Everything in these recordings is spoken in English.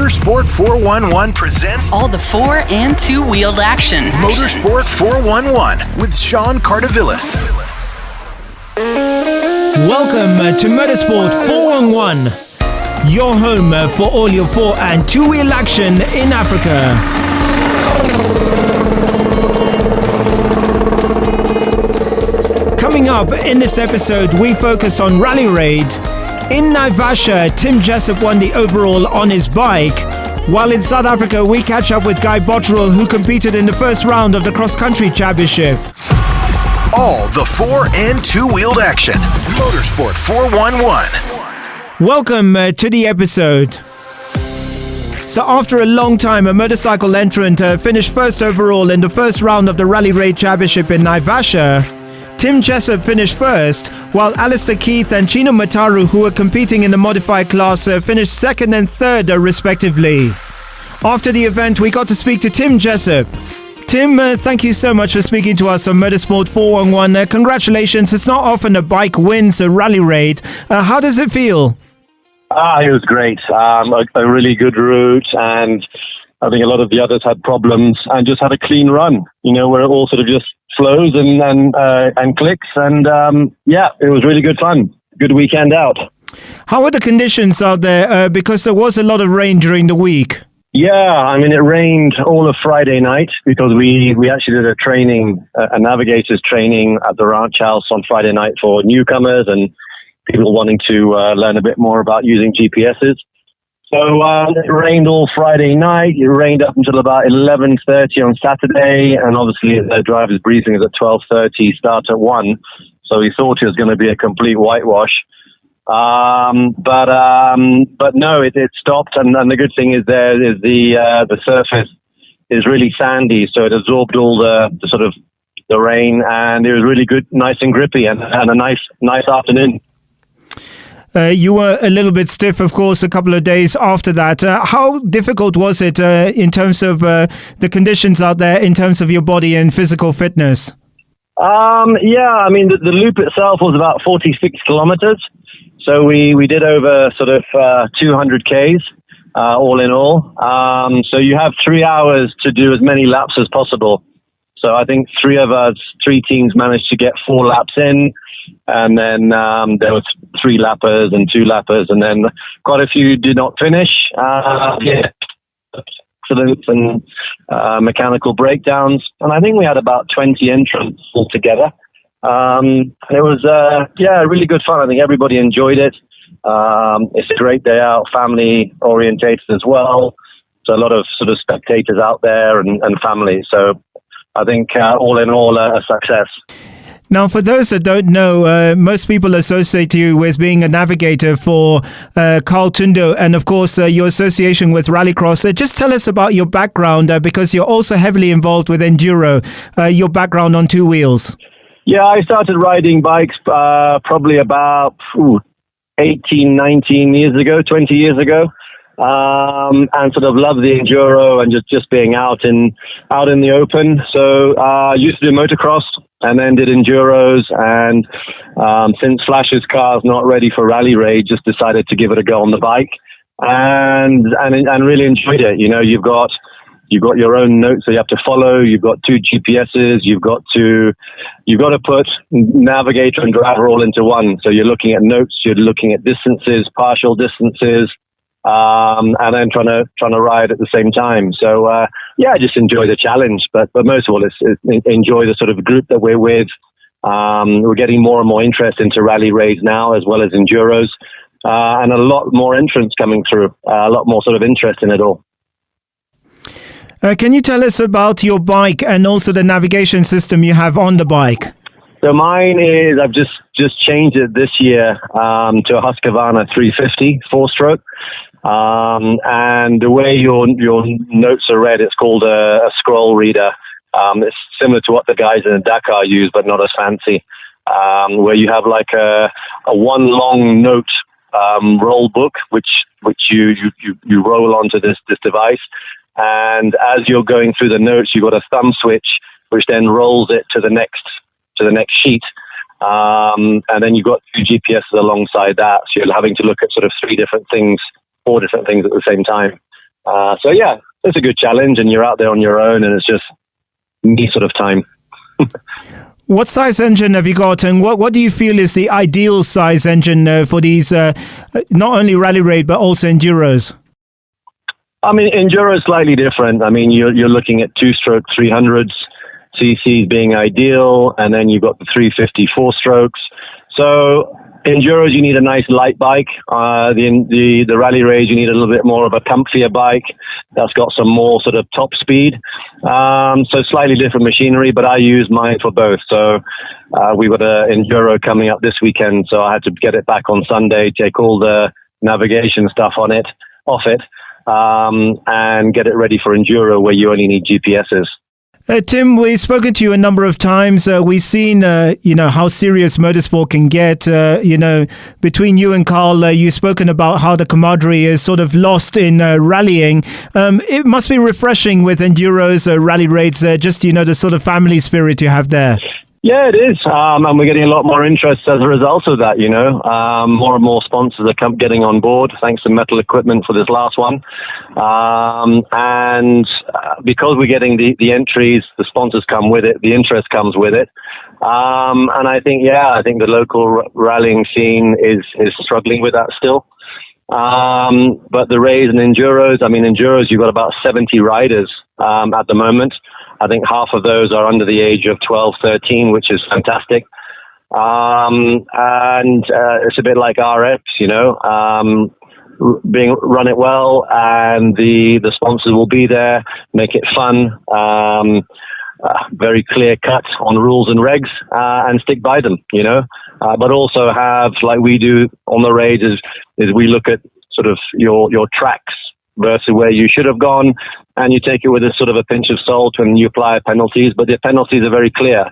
Motorsport 411 presents all the four- and two-wheeled action. Motorsport 411 with Sean Cardovillis. Welcome to Motorsport 411, your home for all your four- and two-wheel action in Africa. Coming up in this episode, we focus on Rally Raid. In Naivasha, Tim Jessop won the overall on his bike, while in South Africa we catch up with Guy Botterill, who competed in the first round of the cross-country championship. All the four- and two-wheeled action. Motorsport 411. Welcome to the episode. So after a long time, a motorcycle entrant finished first overall in the first round of the Rally Raid Championship in Naivasha. Tim Jessop finished first, while Alistair Keith and Chino Mataru, who were competing in the modified class, finished second and third respectively. After the event, we got to speak to Tim Jessop. Tim, thank you so much for speaking to us on Motorsport 411. Congratulations. It's not often a bike wins a Rally Raid. How does it feel? It was great. A really good route, and I think a lot of the others had problems and just had a clean run, where it all sort of just flows and clicks, and it was really good fun. Good weekend out. How are the conditions out there? Because there was a lot of rain during the week. Yeah, it rained all of Friday night because we actually did a navigator's training at the ranch house on Friday night for newcomers and people wanting to learn a bit more about using GPSs. So it rained all Friday night. It rained up until about 11:30 on Saturday, and obviously the driver's briefing is at 12:30, start at 1. So we thought it was going to be a complete whitewash. But no, it stopped, and the good thing is the surface is really sandy, so it absorbed all the sort of the rain, and it was really good, nice and grippy, and a nice afternoon. You were a little bit stiff, of course, a couple of days after that. How difficult was it in terms of the conditions out there, in terms of your body and physical fitness? The loop itself was about 46 kilometers. So we did over sort of 200 Ks, all in all. So you have 3 hours to do as many laps as possible. So I think three teams managed to get 4 laps in. And then there was 3 lappers and 2 lappers, and then quite a few did not finish. Accidents and mechanical breakdowns. And I think we had about 20 entrants altogether. And it was, really good fun. I think everybody enjoyed it. It's a great day out, family orientated as well. So a lot of sort of spectators out there and family. So I think all in all, a success. Now, for those that don't know, most people associate you with being a navigator for Carl Tundo and, of course, your association with Rallycross. Just tell us about your background, because you're also heavily involved with Enduro, your background on 2 wheels. Yeah, I started riding bikes probably about 18, 19 years ago, 20 years ago. And sort of loved the enduro and just being out in the open. So I used to do motocross and then did enduros, and since Flash's car's not ready for Rally Raid, just decided to give it a go on the bike, and really enjoyed it. You've got your own notes that you have to follow. You've got 2 GPSs. You've got to put navigator and driver all into one. So you're looking at notes. You're looking at distances, partial distances. And then trying to ride at the same time. So I just enjoy the challenge, but most of all, it's enjoy the sort of group that we're with. We're getting more and more interest into rally raids now, as well as enduros, and a lot more entrants coming through. A lot more sort of interest in it all. Can you tell us about your bike and also the navigation system you have on the bike? So mine is, I've just changed it this year to a Husqvarna 350 4-stroke. And the way your notes are read, it's called a scroll reader. It's similar to what the guys in the Dakar use, but not as fancy. Where you have like a one long note roll book, which you roll onto this device, and as you're going through the notes, you've got a thumb switch, which then rolls it to the next sheet. And then you've got 2 GPSs alongside that, so you're having to look at sort of 4 different things at the same time. So yeah, it's a good challenge, and you're out there on your own, and it's just me sort of time. What size engine have you got, and what do you feel is the ideal size engine for these, not only rally raid, but also enduros? I mean, enduro is slightly different. I mean, you're looking at 2-stroke 300s, CCs being ideal, and then you've got the 350 4-strokes. So enduros, you need a nice light bike. The rally raid, you need a little bit more of a comfier bike that's got some more sort of top speed. So slightly different machinery, but I use mine for both. So we've got an enduro coming up this weekend, so I had to get it back on Sunday, take all the navigation stuff off it, and get it ready for enduro, where you only need GPSs. Tim, we've spoken to you a number of times. We've seen, how serious motorsport can get. Between you and Carl, you've spoken about how the camaraderie is sort of lost in rallying. It must be refreshing with enduros, rally raids, the sort of family spirit you have there. Yeah, it is. And we're getting a lot more interest as a result of that, More and more sponsors are getting on board, thanks to Metal Equipment for this last one. And because we're getting the entries, the sponsors come with it, the interest comes with it. And I think the local rallying scene is struggling with that still. But the raids and enduros, you've got about 70 riders at the moment. I think half of those are under the age of 12, 13, which is fantastic. And it's a bit like RFs, run it well, and the sponsors will be there, make it fun, very clear cut on rules and regs, and stick by them, but also have, like we do on the raids, is we look at sort of your tracks versus where you should have gone, and you take it with a sort of a pinch of salt when you apply penalties, but the penalties are very clear,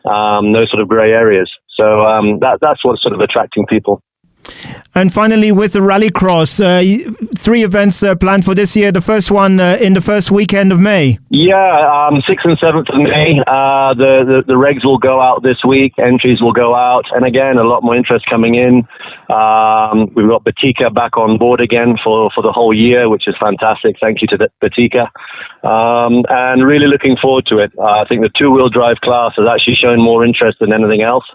no sort of grey areas. So that's what's sort of attracting people. And finally, with the Rallycross, 3 events planned for this year. The first one in the first weekend of May. Yeah, 6th and 7th of May. The regs will go out this week. Entries will go out. And again, a lot more interest coming in. We've got Batika back on board again for the whole year, which is fantastic. Thank you to Batika. And really looking forward to it. I think the 2-wheel drive class has actually shown more interest than anything else.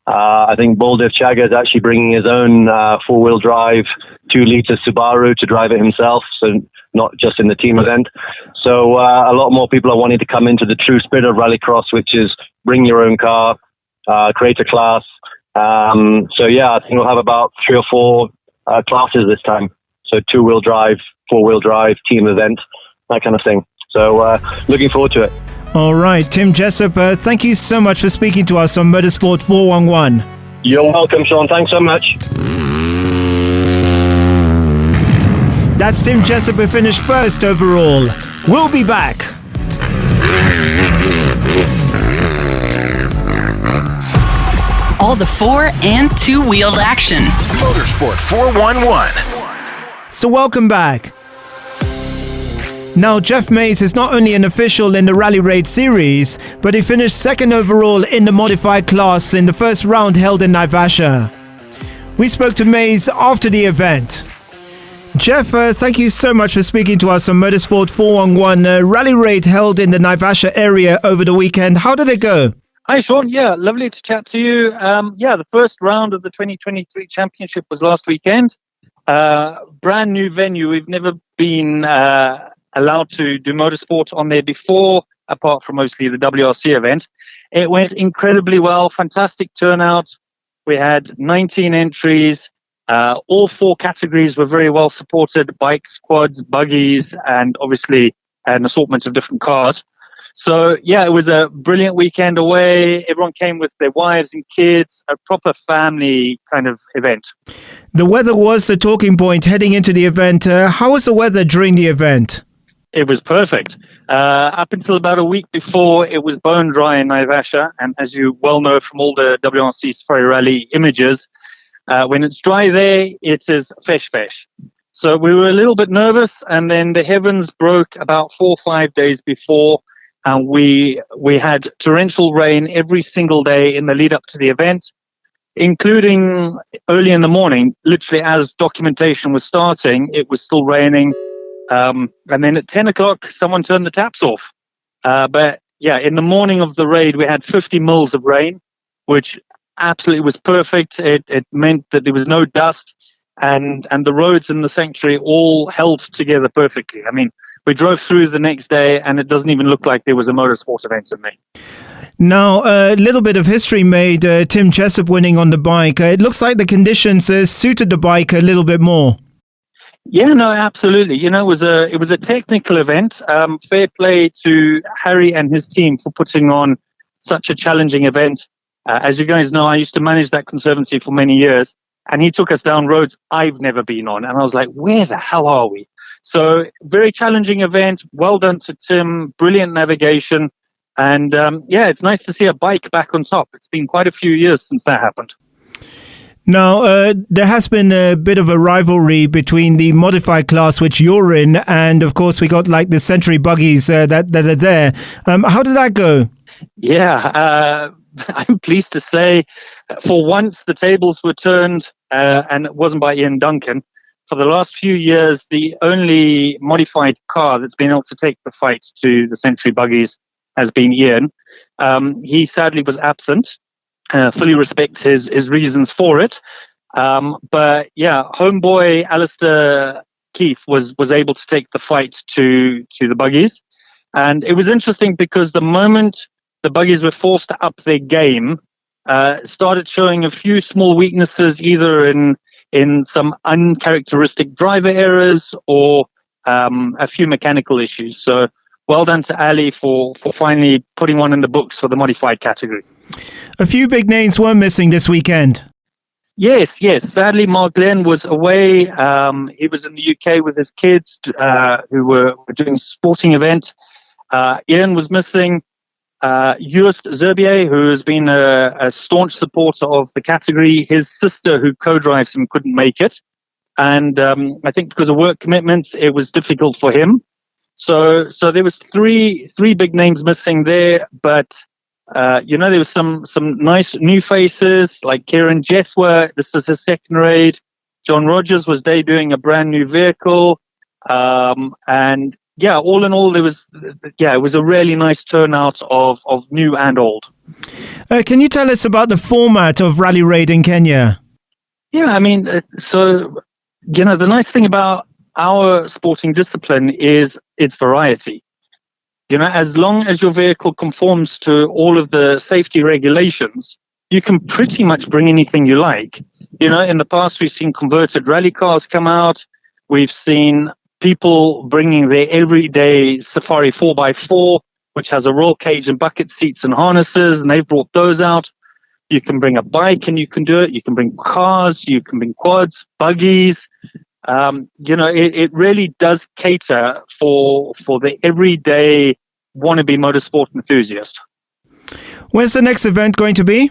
I think Baldev Chaga is actually bringing his own 4-wheel drive 2-liter Subaru to drive it himself, so not just in the team event. So a lot more people are wanting to come into the true spirit of Rallycross, which is bring your own car, create a class. I think we'll have about 3 or 4 classes this time. So 2-wheel drive, 4-wheel drive, team event, that kind of thing. So looking forward to it. All right, Tim Jessop, thank you so much for speaking to us on Motorsport 411. You're welcome, Sean. Thanks so much. That's Tim Jessop, who finished first overall. We'll be back. All the 4 and 2-wheeled action. Motorsport 411. So welcome back. Now, Geoff Mayes is not only an official in the Rally Raid series, but he finished second overall in the modified class in the first round held in Naivasha. We spoke to Mayes after the event. Geoff, thank you so much for speaking to us on Motorsport 411. Rally Raid held in the Naivasha area over the weekend. How did it go? Hi, Sean. Yeah, lovely to chat to you. The first round of the 2023 championship was last weekend. Brand new venue. We've never been allowed to do motorsport on there before, apart from mostly the WRC event. It went incredibly well, fantastic turnout. We had 19 entries. All 4 categories were very well supported: bikes, quads, buggies, and obviously an assortment of different cars. So, it was a brilliant weekend away. Everyone came with their wives and kids, a proper family kind of event. The weather was a talking point heading into the event. How was the weather during the event? It was perfect. Up until about a week before, it was bone dry in Naivasha. And as you well know from all the WRC Safari Rally images, when it's dry there, it is fesh. So we were a little bit nervous. And then the heavens broke about 4 or 5 days before. And we had torrential rain every single day in the lead up to the event, including early in the morning. Literally as documentation was starting, it was still raining. And then at 10 o'clock, someone turned the taps off. But yeah, in the morning of the raid, we had 50 mils of rain, which absolutely was perfect. It meant that there was no dust, and the roads in the sanctuary all held together perfectly. I mean, we drove through the next day, and it doesn't even look like there was a motorsport event in May. Now, a little bit of history made Tim Jessop winning on the bike. It looks like the conditions suited the bike a little bit more. Yeah, no, absolutely. You know, it was a technical event. Fair play to Harry and his team for putting on such a challenging event. As you guys know, I used to manage that conservancy for many years, and he took us down roads I've never been on. And I was like, where the hell are we? So very challenging event. Well done to Tim. Brilliant navigation. And yeah, it's nice to see a bike back on top. It's been quite a few years since that happened. Now, there has been a bit of a rivalry between the modified class, which you're in, and of course we got like the Century buggies that are there. How did that go? Yeah, I'm pleased to say for once the tables were turned, and it wasn't by Ian Duncan. For the last few years, the only modified car that's been able to take the fight to the Century buggies has been Ian. He sadly was absent. Fully respect his reasons for it. But yeah, homeboy Alistair Keefe was able to take the fight to the buggies. And it was interesting because the moment the buggies were forced to up their game, started showing a few small weaknesses, either in some uncharacteristic driver errors or a few mechanical issues. So well done to Ali for finally putting one in the books for the modified category. A few big names were missing this weekend. Yes. Sadly, Mark Glenn was away. He was in the UK with his kids who were doing a sporting event. Ian was missing. Joost Zerbier, who has been a staunch supporter of the category. His sister, who co-drives him, couldn't make it. And I think because of work commitments, it was difficult for him. So there was three big names missing there, but there was some nice new faces like Kieran Jethwa. This is his second raid. John Rogers was debuting a brand new vehicle, and yeah, all in all, it was a really nice turnout of new and old. Can you tell us about the format of Rally Raid in Kenya? Yeah, I mean, the nice thing about our sporting discipline is its variety. As long as your vehicle conforms to all of the safety regulations, you can pretty much bring anything you like. In the past, we've seen converted rally cars come out. We've seen people bringing their everyday Safari 4x4, which has a roll cage and bucket seats and harnesses, and they've brought those out. You can bring a bike and you can do it. You can bring cars, you can bring quads, buggies. It really does cater for the everyday wannabe motorsport enthusiast. Where's the next event going to be?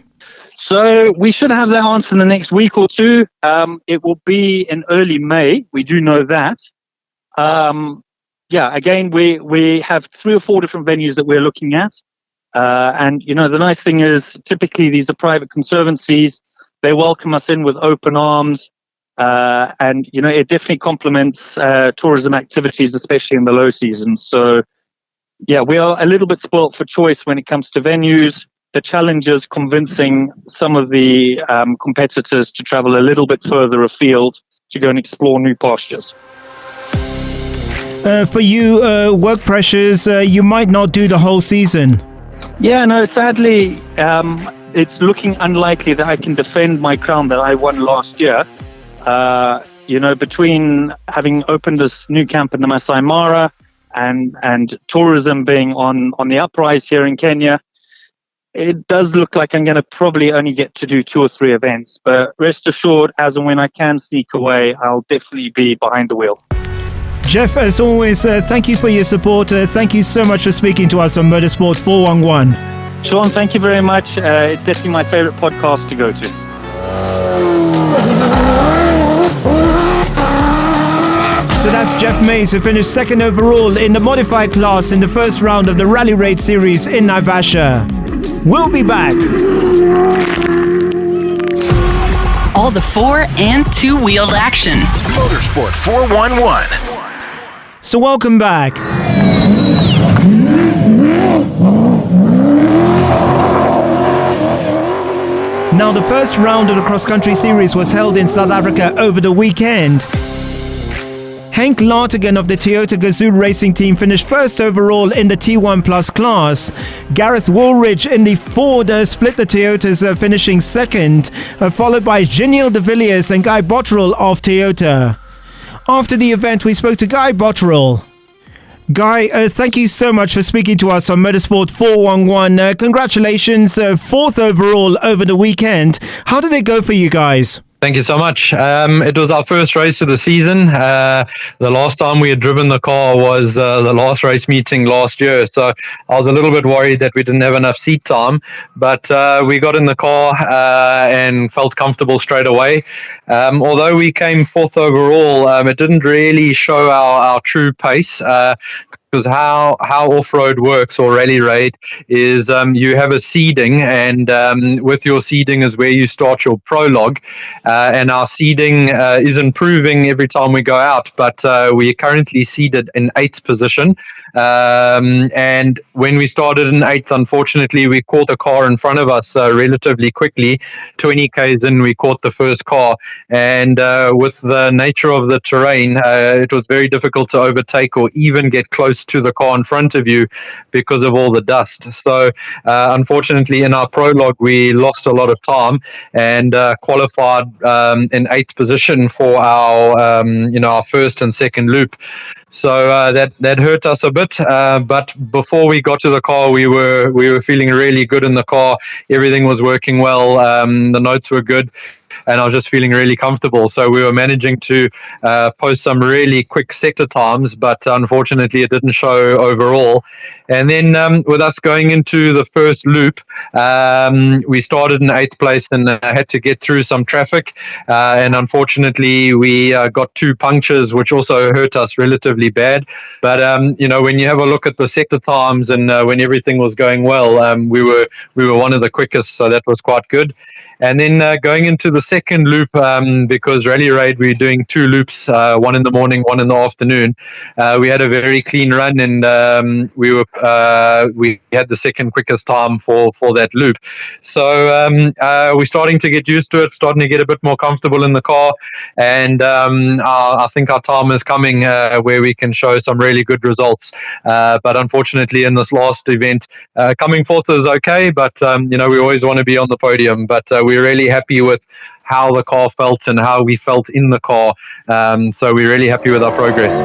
So we should have that answer in the next week or two. It will be in early May. We do know that. Again, we have 3 or 4 different venues that we're looking at. And the nice thing is typically these are private conservancies. They welcome us in with open arms. And it definitely complements tourism activities, especially in the low season. So yeah, we are a little bit spoilt for choice when it comes to venues. The challenge is convincing some of the competitors to travel a little bit further afield to go and explore new pastures. For you, work pressures, you might not do the whole season. Yeah, no, sadly, it's looking unlikely that I can defend my crown that I won last year. Between having opened this new camp in the Masai Mara and tourism being on the uprise here in Kenya, it does look like I'm going to probably only get to do 2 or 3 events. But rest assured, as and when I can sneak away, I'll definitely be behind the wheel. Geoff, as always, thank you for your support. Thank you so much for speaking to us on Motorsport 411. Sean, thank you very much. It's definitely my favorite podcast to go to. So that's Geoff Mayes, who finished 2nd overall in the modified class in the first round of the Rally Raid series in Naivasha. We'll be back. All the 4- and 2-wheeled action. Motorsport 411. So welcome back. Now, the first round of the cross-country series was held in South Africa over the weekend. Henk Lartigan of the Toyota Gazoo Racing team finished first overall in the T1 Plus class. Gareth Woolridge in the Ford split the Toyotas, finishing second, followed by Giniel de Villiers and Guy Botterill of Toyota. After the event, we spoke to Guy Botterill. Guy, thank you so much for speaking to us on Motorsport 411. Congratulations, fourth overall over the weekend. How did it go for you guys? Thank you so much. It was our first race of the season. The last time we had driven the car was the last race meeting last year. So I was a little bit worried that we didn't have enough seat time. But we got in the car and felt comfortable straight away. Although we came fourth overall, it didn't really show our true pace. Because how off-road works or rally raid is you have a seeding, and with your seeding is where you start your prologue, and our seeding is improving every time we go out, but we are currently seeded in 8th position, and when we started in 8th, unfortunately we caught a car in front of us relatively quickly. 20 k's in, we caught the first car, and with the nature of the terrain, it was very difficult to overtake or even get close to the car in front of you because of all the dust. So unfortunately in our prologue we lost a lot of time and qualified in 8th position for our our first and second loop. So that hurt us a bit, but before we got to the car, we were feeling really good in the car. Everything was working well. The notes were good, and I was just feeling really comfortable. So we were managing to post some really quick sector times, but unfortunately it didn't show overall. And then with us going into the first loop, we started in 8th place and had to get through some traffic. And unfortunately, we got 2 punctures, which also hurt us relatively bad. But, when you have a look at the sector times and when everything was going well, we were one of the quickest. So that was quite good. And then going into the second loop, because Rally Raid, we're doing 2 loops, one in the morning, one in the afternoon. We had a very clean run, and we had the second quickest time for that loop. So we're starting to get used to it, starting to get a bit more comfortable in the car, and I think our time is coming where we can show some really good results. But unfortunately, in this last event, coming fourth is okay, but we always want to be on the podium. But we're really happy with how the car felt and how we felt in the car. So we're really happy with our progress.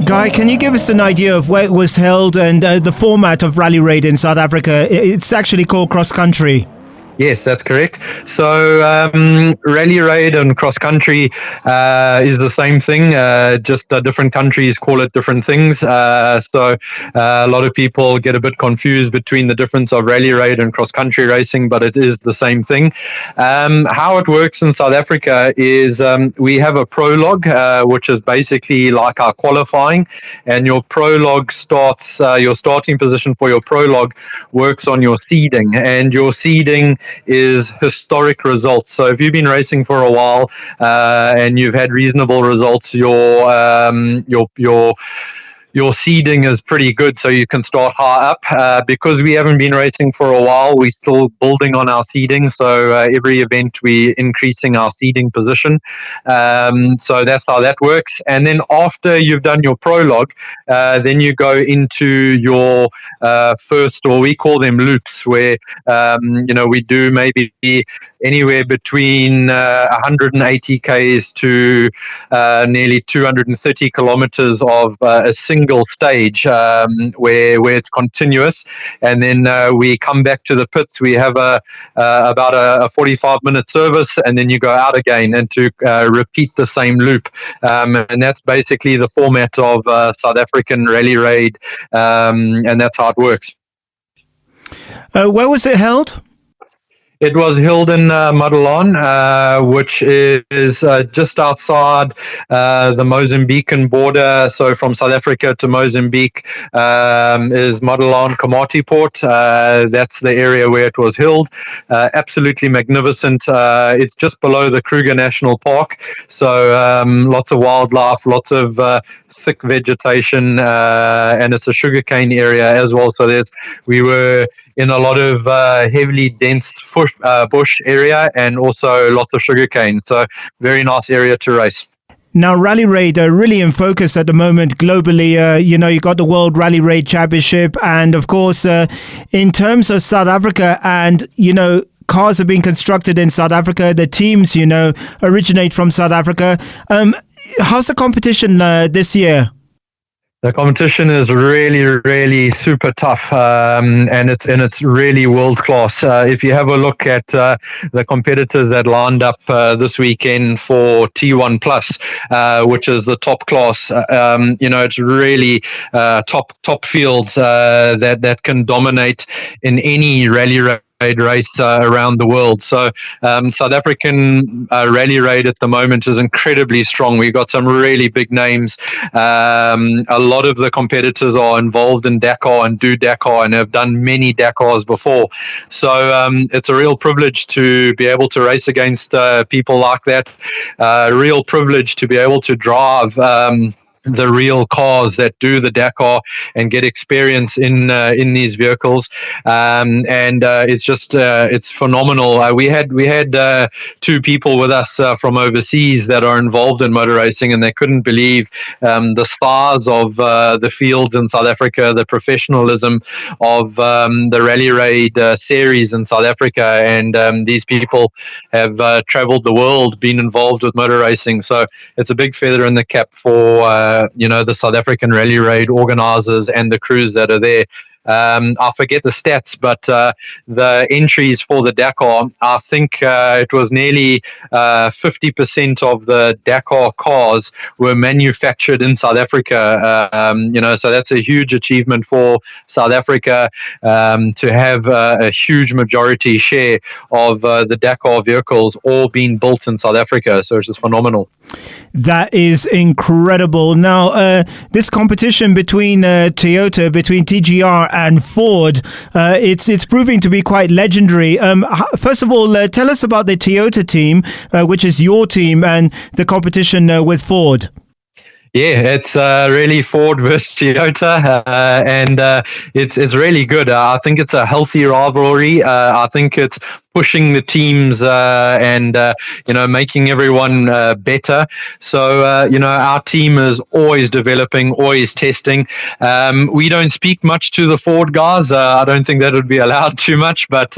Guy, can you give us an idea of where it was held and the format of Rally Raid in South Africa? It's actually called cross country. Yes, that's correct. So rally raid and cross country is the same thing, just different countries call it different things. So a lot of people get a bit confused between the difference of rally raid and cross country racing, but it is the same thing. How it works in South Africa is we have a prologue, which is basically like our qualifying, and your prologue starts, your starting position for your prologue works on your seeding, and your seeding is historic results. So if you've been racing for a while and you've had reasonable results, your seeding is pretty good, so you can start high up. Because we haven't been racing for a while, we're still building on our seeding. So every event we're increasing our seeding position. So that's how that works. And then after you've done your prologue, then you go into your first, or we call them loops, where we do maybe anywhere between 180 k's to nearly 230 kilometers of a single stage where it's continuous, and then we come back to the pits. We have about a 45-minute service, and then you go out again and to repeat the same loop, and that's basically the format of South African Rally Raid, and that's how it works. Where was it held? It was held in Madelon, which is just outside the Mozambican border. So from South Africa to Mozambique is Madelon Komati Port. That's the area where it was held. Absolutely magnificent. It's just below the Kruger National Park. So lots of wildlife, lots of thick vegetation, and it's a sugarcane area as well. So we were in a lot of heavily dense bush area, and also lots of sugarcane. So very nice area to race. Now, Rally Raid are really in focus at the moment globally. You got the World Rally Raid Championship, and of course, in terms of South Africa, and cars are being constructed in South Africa. The teams, originate from South Africa. How's the competition this year? The competition is really, really super tough, and it's really world class. If you have a look at the competitors that lined up this weekend for T1 Plus, which is the top class, it's really top fields that can dominate in any rally race around the world. So South African rally raid at the moment is incredibly strong. We've got some really big names. A lot of the competitors are involved in Dakar and do Dakar and have done many Dakars before. So it's a real privilege to be able to race against people like that. Real privilege to be able to drive the real cars that do the Dakar and get experience in these vehicles, and it's just it's phenomenal. We had two people with us from overseas that are involved in motor racing, and they couldn't believe the size of the fields in South Africa, the professionalism of the Rally Raid series in South Africa, and these people have traveled the world, been involved with motor racing. So it's a big feather in the cap for the South African Rally Raid organizers and the crews that are there. I forget the stats, but the entries for the Dakar, I think it was nearly 50% of the Dakar cars were manufactured in South Africa. So that's a huge achievement for South Africa to have a huge majority share of the Dakar vehicles all being built in South Africa. So it's just phenomenal. That is incredible. Now, this competition between Toyota, between TGR and Ford, it's proving to be quite legendary. First of all, tell us about the Toyota team, which is your team, and the competition with Ford. Yeah, it's really Ford versus Toyota, and it's really good. I think it's a healthy rivalry. I think it's pushing the teams and making everyone better. So our team is always developing, always testing. We don't speak much to the Ford guys. I don't think that would be allowed too much, but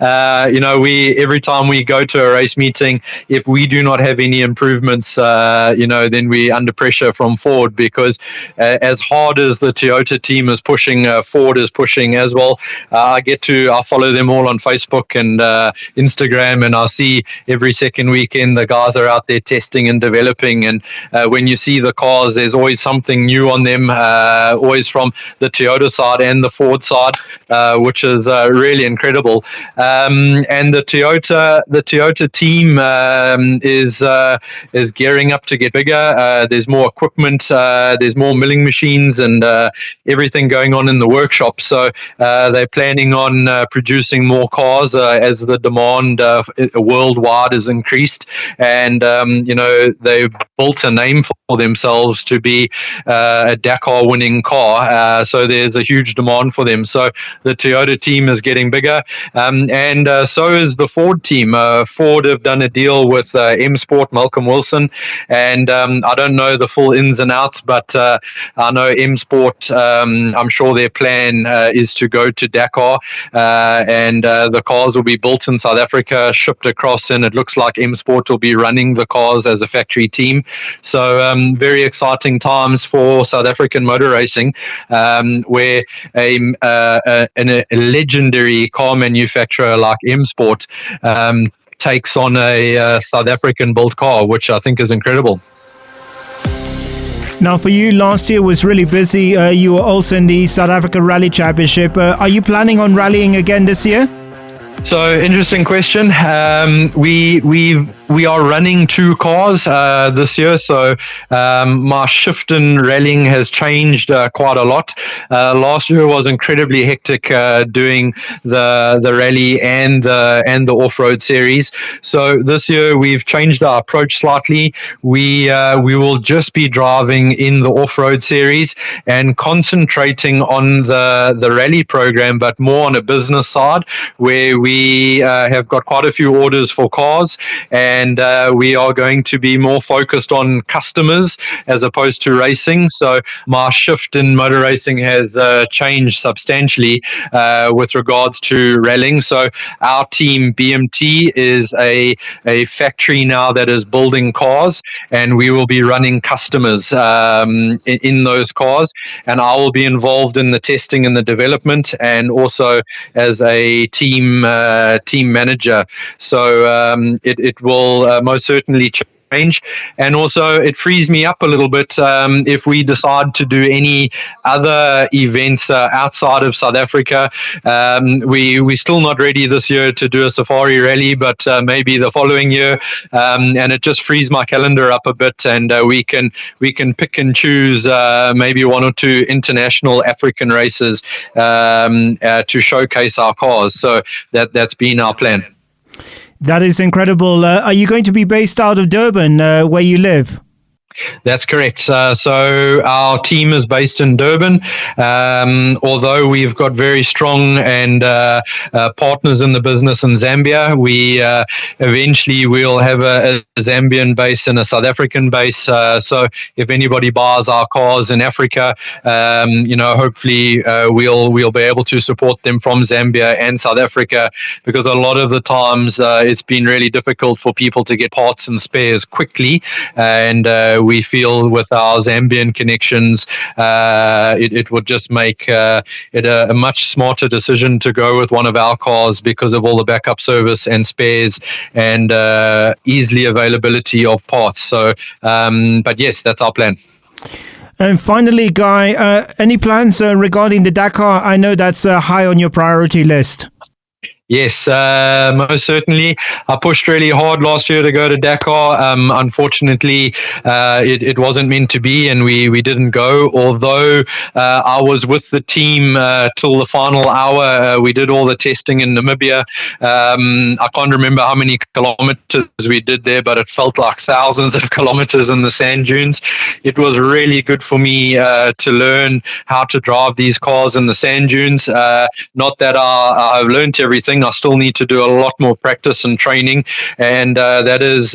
we every time we go to a race meeting, if we do not have any improvements, then we're under pressure from Ford, because as hard as the Toyota team is pushing, Ford is pushing as well. I follow them all on Facebook and Instagram, and I see every second weekend the guys are out there testing and developing, and when you see the cars, there's always something new on them, always from the Toyota side and the Ford side, which is really incredible. And the Toyota team is gearing up to get bigger. There's more equipment, there's more milling machines, and everything going on in the workshop. So they're planning on producing more cars as the demand worldwide is increased, and they've built a name for themselves to be a Dakar winning car, so there's a huge demand for them. So the Toyota team is getting bigger, and so is the Ford team. Ford have done a deal with M Sport, Malcolm Wilson, and I don't know the full ins and outs, but I know M Sport, I'm sure their plan is to go to Dakar, and the cars will be built in South Africa, shipped across, and it looks like M Sport will be running the cars as a factory team. So very exciting times for South African motor racing, where a legendary car manufacturer like M Sport takes on a South African built car, which I think is incredible. Now, for you, last year was really busy. You were also in the South Africa Rally Championship. Are you planning on rallying again this year? So, interesting question. We are running 2 cars this year, so my shift in rallying has changed quite a lot. Last year was incredibly hectic doing the rally and the off-road series. So this year we've changed our approach slightly. We will just be driving in the off-road series and concentrating on the rally program, but more on a business side, where we have got quite a few orders for cars, and we are going to be more focused on customers as opposed to racing. So my shift in motor racing has changed substantially with regards to rallying. So our team, BMT, is a factory now that is building cars, and we will be running customers in those cars, and I will be involved in the testing and the development, and also as a team manager. So it will most certainly change, and also it frees me up a little bit if we decide to do any other events outside of South Africa. We're still not ready this year to do a safari rally, but maybe the following year, and it just frees my calendar up a bit, and we can pick and choose maybe 1 or 2 international African races to showcase our cars. So that's been our plan. That is incredible. Are you going to be based out of Durban, where you live? That's correct. So our team is based in Durban. Although we've got very strong and partners in the business in Zambia, we eventually will have a Zambian base and a South African base. So if anybody buys our cars in Africa, hopefully we'll be able to support them from Zambia and South Africa, because a lot of the times it's been really difficult for people to get parts and spares quickly, and we feel with our Zambian connections, it would just make it a much smarter decision to go with one of our cars because of all the backup service and spares and easily availability of parts. So, but yes, that's our plan. And finally, Guy, any plans regarding the Dakar? I know that's high on your priority list. Yes, most certainly. I pushed really hard last year to go to Dakar. Unfortunately, it wasn't meant to be, and we didn't go. Although I was with the team till the final hour. We did all the testing in Namibia. I can't remember how many kilometers we did there, but it felt like thousands of kilometers in the sand dunes. It was really good for me to learn how to drive these cars in the sand dunes. Not that I've learned everything. I still need to do a lot more practice and training, and that is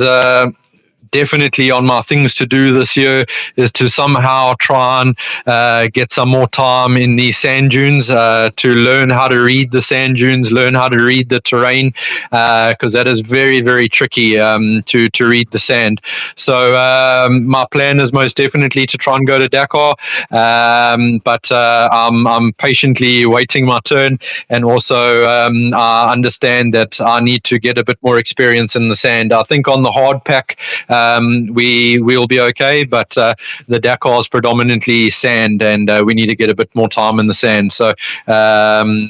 definitely on my things to do this year, is to somehow try and get some more time in these sand dunes to learn how to read the sand dunes, learn how to read the terrain, because that is very, very tricky to read the sand. So my plan is most definitely to try and go to Dakar, but I'm patiently waiting my turn, and also I understand that I need to get a bit more experience in the sand. I think on the hard pack we'll be okay, but the Dakar is predominantly sand, and we need to get a bit more time in the sand. So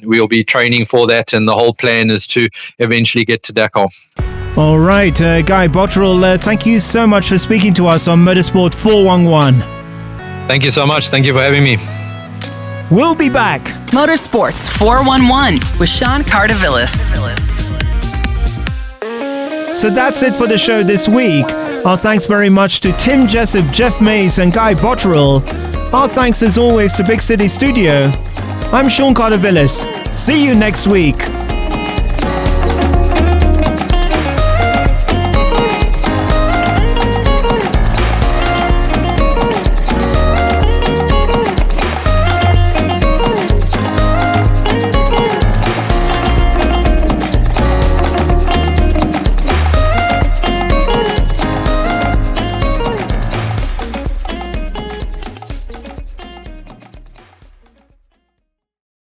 we'll be training for that, and the whole plan is to eventually get to Dakar. All right, Guy Botterill, thank you so much for speaking to us on Motorsport 411. Thank you so much. Thank you for having me. We'll be back. Motorsports 411 with Sean Cardovillis. So that's it for the show this week. Our thanks very much to Tim Jessop, Geoff Mayes and Guy Botterill. Our thanks as always to Big City Studio. I'm Sean Cardovillis. See you next week.